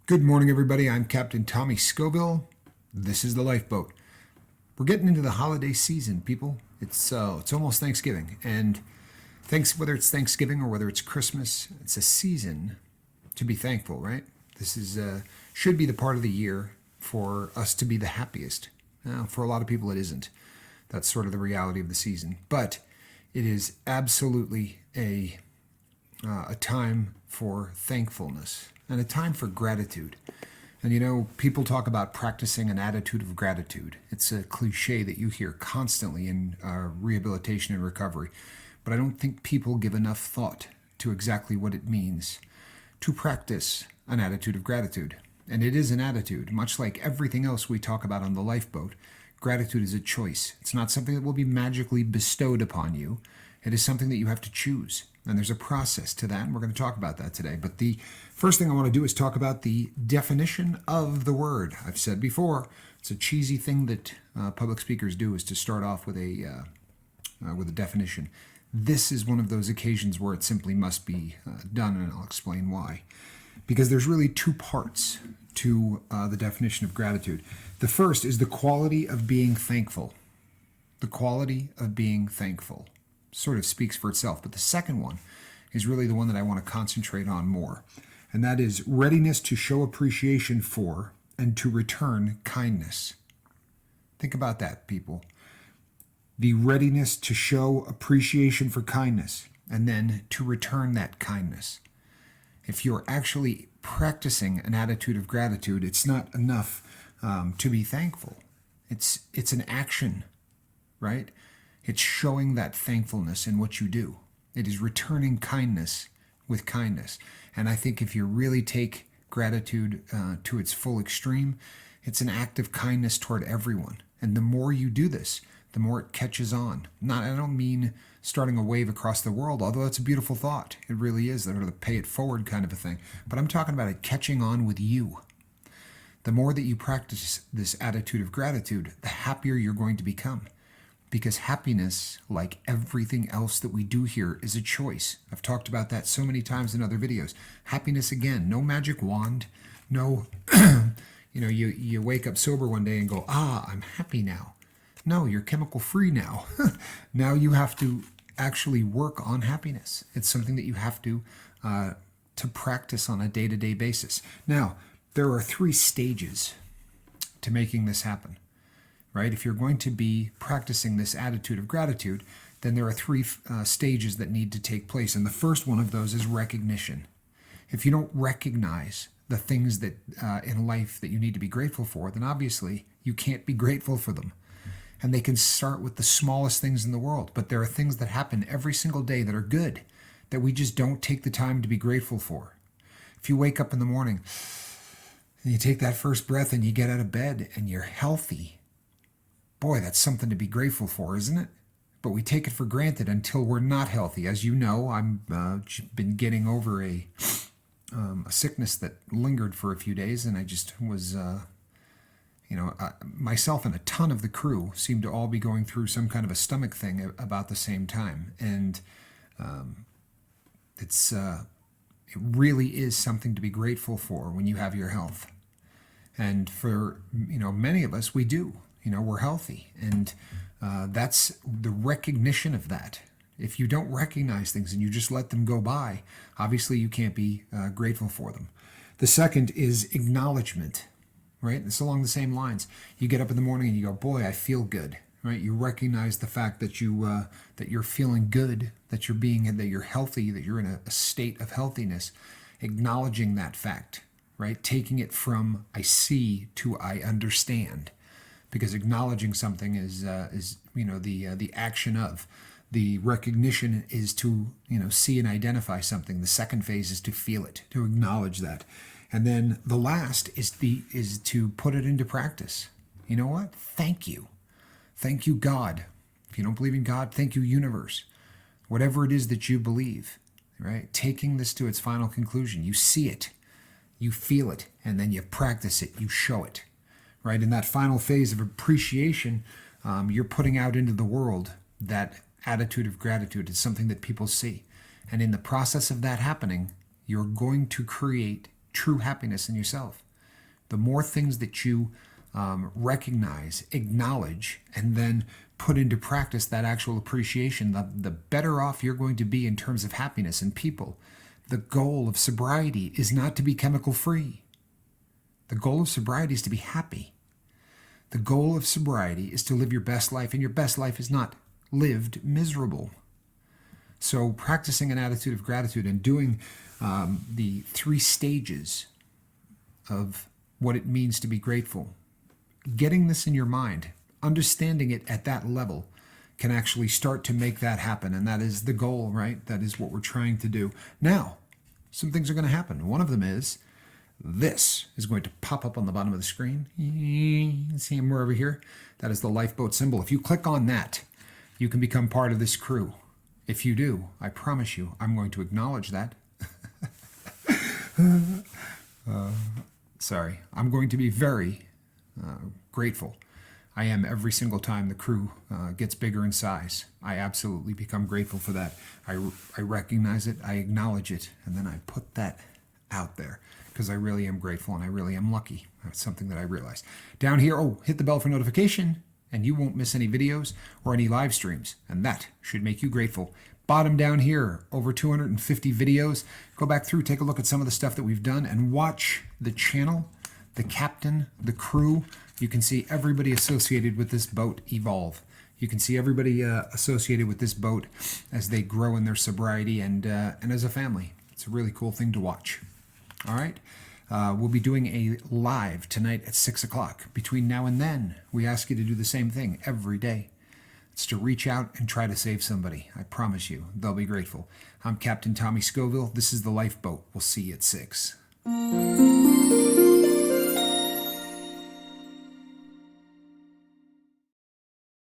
Good morning, everybody. I'm Captain Tommy Scoville. This is the Lifeboat. We're getting into the holiday season, people. It's almost Thanksgiving, and whether it's Thanksgiving or whether it's Christmas, it's a season to be thankful, right? This is should be the part of the year for us to be the happiest. Now, for a lot of people, it isn't. That's sort of the reality of the season, but it is absolutely a time for thankfulness and a time for gratitude. And people talk about practicing an attitude of gratitude. It's a cliche that you hear constantly in rehabilitation and recovery. But I don't think people give enough thought to exactly what it means to practice an attitude of gratitude. And it is an attitude, much like everything else we talk about on the Lifeboat. Gratitude is a choice. It's not something that will be magically bestowed upon you. It is something that you have to choose. And there's a process to that, and we're going to talk about that today. But the first thing I want to do is talk about the definition of the word. I've said before, it's a cheesy thing that public speakers do, is to start off with a definition. This is one of those occasions where it simply must be done, and I'll explain why. Because there's really two parts to the definition of gratitude. The first is the quality of being thankful. The quality of being thankful sort of speaks for itself. But the second one is really the one that I want to concentrate on more. And that is readiness to show appreciation for and to return kindness. Think about that, people. The readiness to show appreciation for kindness and then to return that kindness. If you're actually practicing an attitude of gratitude, it's not enough to be thankful. It's an action, right? It's showing that thankfulness in what you do. It is returning kindness with kindness. And I think if you really take gratitude to its full extreme, it's an act of kindness toward everyone. And the more you do this, the more it catches on. I don't mean starting a wave across the world, although that's a beautiful thought. It really is, sort of the pay it forward kind of a thing. But I'm talking about it catching on with you. The more that you practice this attitude of gratitude, the happier you're going to become. Because happiness, like everything else that we do here, is a choice. I've talked about that so many times in other videos. Happiness, again, no magic wand, no, you wake up sober one day and go, I'm happy now. No, you're chemical free now. Now you have to actually work on happiness. It's something that you have to practice on a day-to-day basis. Now, there are 3 stages to making this happen. Right? If you're going to be practicing this attitude of gratitude, then there are 3 stages that need to take place. And the first one of those is recognition. If you don't recognize the things that in life that you need to be grateful for, then obviously you can't be grateful for them. And they can start with the smallest things in the world. But there are things that happen every single day that are good, that we just don't take the time to be grateful for. If you wake up in the morning and you take that first breath and you get out of bed and you're healthy, boy, that's something to be grateful for, isn't it? But we take it for granted until we're not healthy. As you know, I've been getting over a sickness that lingered for a few days, and I just was, myself and a ton of the crew seemed to all be going through some kind of a stomach thing about the same time. And it really is something to be grateful for when you have your health. And for, many of us, we do. We're healthy, and that's the recognition of that. If you don't recognize things and you just let them go by, obviously you can't be grateful for them. The second is acknowledgement, right? It's along the same lines. You get up in the morning and you go, boy, I feel good, right? You recognize the fact that you're feeling good, that you're healthy, that you're in a state of healthiness, acknowledging that fact, right? Taking it from I see to I understand. Because acknowledging something is the action of. The recognition is to see and identify something. The second phase is to feel it, to acknowledge that, and then the last is to put it into practice. You know what? Thank you God. If you don't believe in God, thank you universe. Whatever it is that you believe, right? Taking this to its final conclusion, you see it, you feel it, and then you practice it. You show it. Right? In that final phase of appreciation, you're putting out into the world that attitude of gratitude. It's something that people see. And in the process of that happening, you're going to create true happiness in yourself. The more things that you recognize, acknowledge, and then put into practice that actual appreciation, the better off you're going to be in terms of happiness and people. The goal of sobriety is not to be chemical free. The goal of sobriety is to be happy. The goal of sobriety is to live your best life, and your best life is not lived miserable. So practicing an attitude of gratitude and doing the 3 stages of what it means to be grateful, getting this in your mind, understanding it at that level can actually start to make that happen. And that is the goal, right? That is what we're trying to do. Now, some things are going to happen. One of them is this is going to pop up on the bottom of the screen. See him over here? That is the lifeboat symbol. If you click on that, you can become part of this crew. If you do, I promise you, I'm going to acknowledge that. Sorry. I'm going to be very grateful. I am every single time the crew gets bigger in size. I absolutely become grateful for that. I recognize it, I acknowledge it, and then I put that out there because I really am grateful and I really am lucky. That's something that I realized. Down here, hit the bell for notification and you won't miss any videos or any live streams, and that should make you grateful. Bottom down here, over 250 videos. Go back through, take a look at some of the stuff that we've done, and watch the channel, the captain, the crew. You can see everybody associated with this boat evolve. You can see everybody associated with this boat as they grow in their sobriety and as a family. It's a really cool thing to watch. All right. We'll be doing a live tonight at 6 o'clock. Between now and then, we ask you to do the same thing every day. It's to reach out and try to save somebody. I promise you, they'll be grateful. I'm Captain Tommy Scoville. This is the Lifeboat. We'll see you at 6.